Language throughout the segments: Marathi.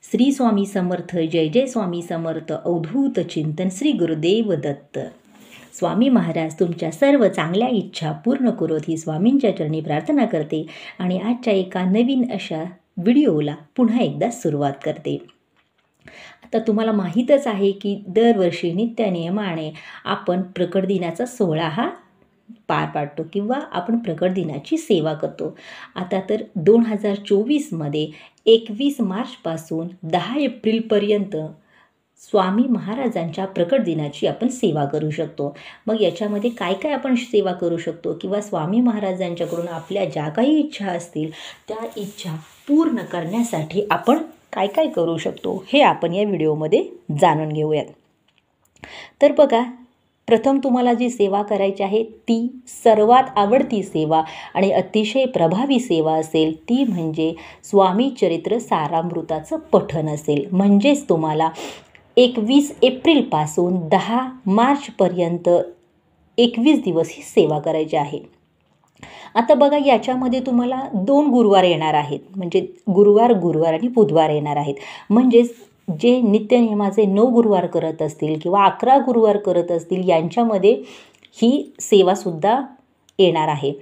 श्री स्वामी समर्थ, जय जय स्वामी समर्थ, अवधूत चिंतन श्री गुरुदेव दत्त. स्वामी महाराज तुमच्या सर्व चांगल्या इच्छा पूर्ण करोत ही स्वामींच्या चरणी प्रार्थना करते आणि आजच्या एका नवीन अशा व्हिडिओला पुन्हा एकदा सुरुवात करते. आता तुम्हाला माहीतच आहे की दरवर्षी नित्यनियमाने आपण प्रकट दिनाचा सोहळा हा पार पाडतो किंवा आपण प्रकट दिनाची सेवा करतो. आता तर 2024मध्ये 21 मार्चपासून 10 एप्रिलपर्यंत स्वामी महाराजांच्या प्रकट दिनाची आपण सेवा करू शकतो. मग याच्यामध्ये काय काय आपण सेवा करू शकतो किंवा स्वामी महाराजांच्याकडून आपल्या ज्या काही इच्छा असतील त्या इच्छा पूर्ण करण्यासाठी आपण काय काय करू शकतो हे आपण या व्हिडिओमध्ये जाणून घेऊयात. तर बघा, प्रथम तुम्हाला जी सेवा करायची आहे ती सर्वात आवडती सेवा आणि अतिशय प्रभावी सेवा असेल ती म्हणजे स्वामी चरित्र सारामृताचं पठण असेल. म्हणजेच तुम्हाला 21 एप्रिलपासून 10 मार्चपर्यंत 21 दिवस ही सेवा करायची आहे. आता बघा, याच्यामध्ये तुम्हाला 2 गुरुवार येणार आहेत, म्हणजे गुरुवार आणि बुधवार येणार आहेत. म्हणजेच जे नित्यनियमाचे 9 गुरुवार करत असतील किंवा 11 गुरुवार करत असतील यांच्यामध्ये ही सेवासुद्धा येणार आहे.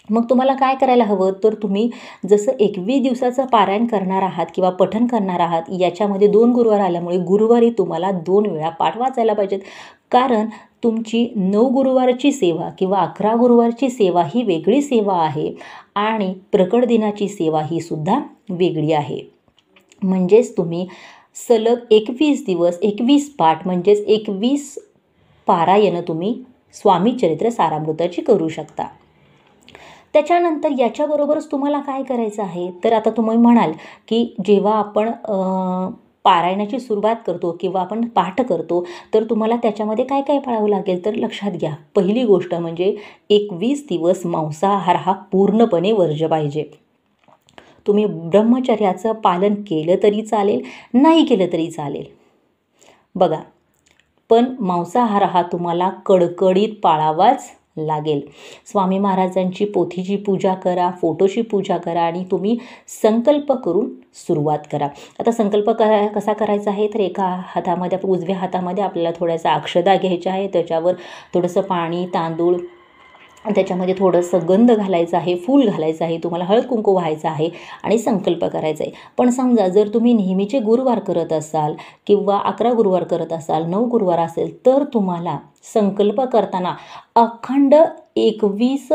मग तुम्हाला काय करायला हवं, तर तुम्ही जसं 21 दिवसाचं पारायण करणार आहात किंवा पठण करणार आहात, याच्यामध्ये 2 गुरुवार आल्यामुळे गुरुवारी तुम्हाला 2 वेळा पाठ वाचायला पाहिजेत. कारण तुमची 9 गुरुवारची सेवा किंवा 11 गुरुवारची सेवा ही वेगळी सेवा आहे आणि प्रकट दिनाची सेवा ही सुद्धा वेगळी आहे. म्हणजेच तुम्ही सलग 21 दिवस 21 पाठ म्हणजेच 21 पारायणं तुम्ही स्वामी चरित्र सारामृताची करू शकता. त्याच्यानंतर याच्याबरोबरच तुम्हाला काय करायचं आहे, तर आता तुम्ही म्हणाल की जेव्हा आपण पारायणाची सुरुवात करतो किंवा आपण पाठ करतो तर तुम्हाला त्याच्यामध्ये काय काय पाळावं लागेल, तर लक्षात घ्या. पहिली गोष्ट म्हणजे 21 दिवस मांसाहार हा पूर्णपणे वर्ज्य पाहिजे. तुम्ही ब्रह्मचर्याचं पालन केलं तरी चालेल, नाही केलं तरी चालेल बघा, पण मांसाहार हा तुम्हाला कडकडीत पाळावाच लागेल. स्वामी महाराजांची पोथीची पूजा करा, फोटोची पूजा करा आणि तुम्ही संकल्प करून सुरुवात करा. आता संकल्प कसा करायचा आहे, तर एका हातामध्ये उजव्या हातामध्ये आपल्याला थोड्यासा अक्षदा घ्यायचा आहे, त्याच्यावर थोडंसं पाणी, तांदूळ, त्याच्यामध्ये थोडंसं गंध घालायचं आहे, फूल घालायचं आहे, तुम्हाला हळद कुंकू व्हायचं आहे आणि संकल्प करायचा आहे. पण समजा जर तुम्ही नेहमीचे गुरुवार करत असाल किंवा 11 गुरुवार करत असाल, 9 गुरुवार असेल, तर तुम्हाला संकल्प करताना अखंड 21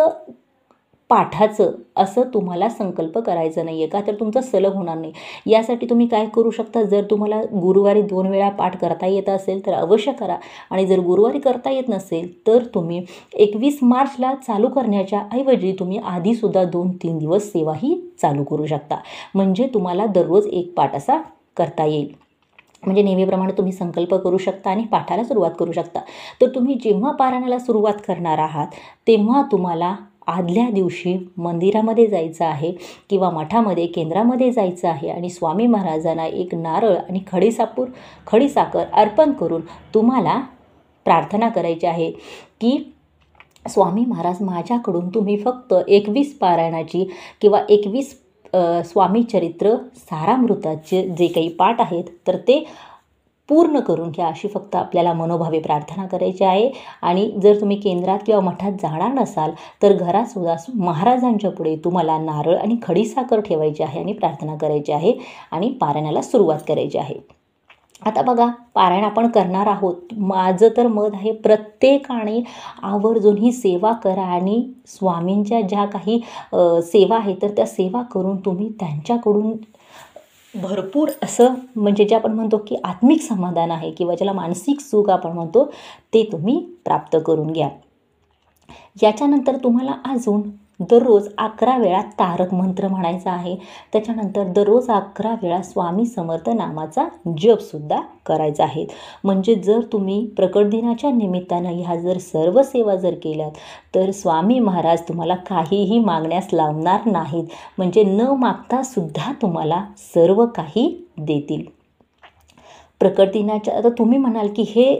पाठाचं असं तुम्हाला संकल्प करायचं नाही आहे, का तर तुमचा सलग होणार नाही. यासाठी तुम्ही काय करू शकता, जर तुम्हाला गुरुवारी 2 वेळा पाठ करता येत असेल तर अवश्य करा आणि जर गुरुवारी करता येत नसेल तर तुम्ही 21 मार्चला चालू करण्याच्या ऐवजी तुम्ही आधीसुद्धा 2-3 दिवस सेवा ही चालू करू शकता. म्हणजे तुम्हाला दररोज 1 पाठ असा करता येईल. म्हणजे नेहमीप्रमाणे तुम्ही संकल्प करू शकता आणि पाठाला सुरुवात करू शकता. तर तुम्ही जेव्हा पारायणाला सुरुवात करणार आहात तेव्हा तुम्हाला आदल्या दिवशी मंदिरामध्ये जायचं आहे किंवा मठामध्ये केंद्रामध्ये जायचं आहे आणि स्वामी महाराजांना एक नारळ आणि खडीसाखर अर्पण करून तुम्हाला प्रार्थना करायची आहे की स्वामी महाराज, माझ्याकडून तुम्ही फक्त 21 पारायणाची किंवा 21 स्वामी चरित्र सारामृताचे जे काही पाठ आहेत तर ते पूर्ण करून घ्या, अशी फक्त आपल्याला मनोभावे प्रार्थना करायची आहे. आणि जर तुम्ही केंद्रात किंवा मठात जाणार नसाल तर घरातसुद्धा महाराजांच्या पुढे तुम्हाला नारळ आणि खडीसाखर ठेवायची आहे आणि प्रार्थना करायची आहे आणि पारायणाला सुरुवात करायची आहे. आता बघा, पारायण आपण करणार आहोत. माझं तर मत आहे प्रत्येकाने आवर्जून ही सेवा करा आणि स्वामींच्या ज्या काही सेवा आहेत तर त्या सेवा करून तुम्ही त्यांच्याकडून भरपूर असं म्हणजे जे आपण म्हणतो की आत्मिक समाधान आहे किंवा ज्याला मानसिक सुख आपण म्हणतो ते तुम्ही प्राप्त करून घ्या. याच्यानंतर तुम्हाला अजून दररोज 11 वेळा तारक मंत्र म्हणायचा आहे. त्याच्यानंतर दररोज 11 वेळा स्वामी समर्थ नामाचा जपसुद्धा करायचा आहे. म्हणजे जर तुम्ही प्रकट दिनाच्या निमित्तानं ह्या जर सर्व सेवा जर केल्यात तर स्वामी महाराज तुम्हाला काहीही मागण्यास लावणार नाहीत. म्हणजे न मागता सुद्धा तुम्हाला सर्व काही देतील. प्रकट दिनाच्या आता तुम्ही म्हणाल की हे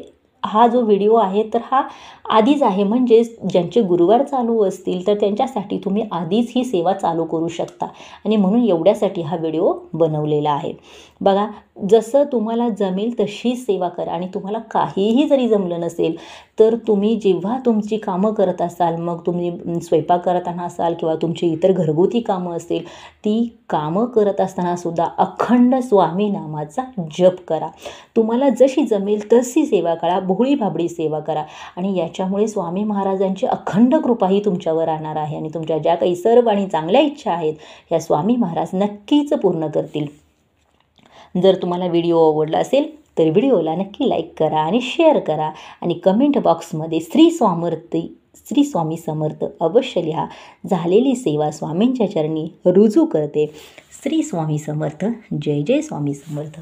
हा जो व्हिडिओ आहे तर हा आधीच आहे, म्हणजे ज्यांचे गुरुवार चालू असतील तर त्यांच्यासाठी तुम्ही आधीच ही सेवा चालू करू शकता आणि म्हणून एवढ्यासाठी हा व्हिडिओ बनवलेला आहे. बघा, जसं तुम्हाला जमेल तशी सेवा करा आणि तुम्हाला काहीही जरी जमलं नसेल तर तुम्ही जेव्हा तुमची कामं करत असाल, मग तुम्ही स्वयंपाक करताना असाल किंवा तुमची इतर घरगुती कामं असतील, ती कामं करत असतानासुद्धा अखंड स्वामी नामाचा जप करा. तुम्हाला जशी जमेल तशी सेवा करा, भोळी भाबडी सेवा करा आणि याच्यामुळे स्वामी महाराजांची अखंड कृपाही तुमच्यावर राहणार आहे आणि तुमच्या ज्या काही सर्व आणि चांगल्या इच्छा आहेत ह्या स्वामी महाराज नक्कीच पूर्ण करतील. जर तुम्हाला व्हिडिओ आवडला असेल तर व्हिडिओला नक्की लाईक करा आणि शेअर करा आणि कमेंट बॉक्समध्ये श्री स्वामी समर्थ अवश्य लिहा. झालेली सेवा स्वामींच्या चरणी रुजू करते. श्री स्वामी समर्थ. जय जय स्वामी समर्थ.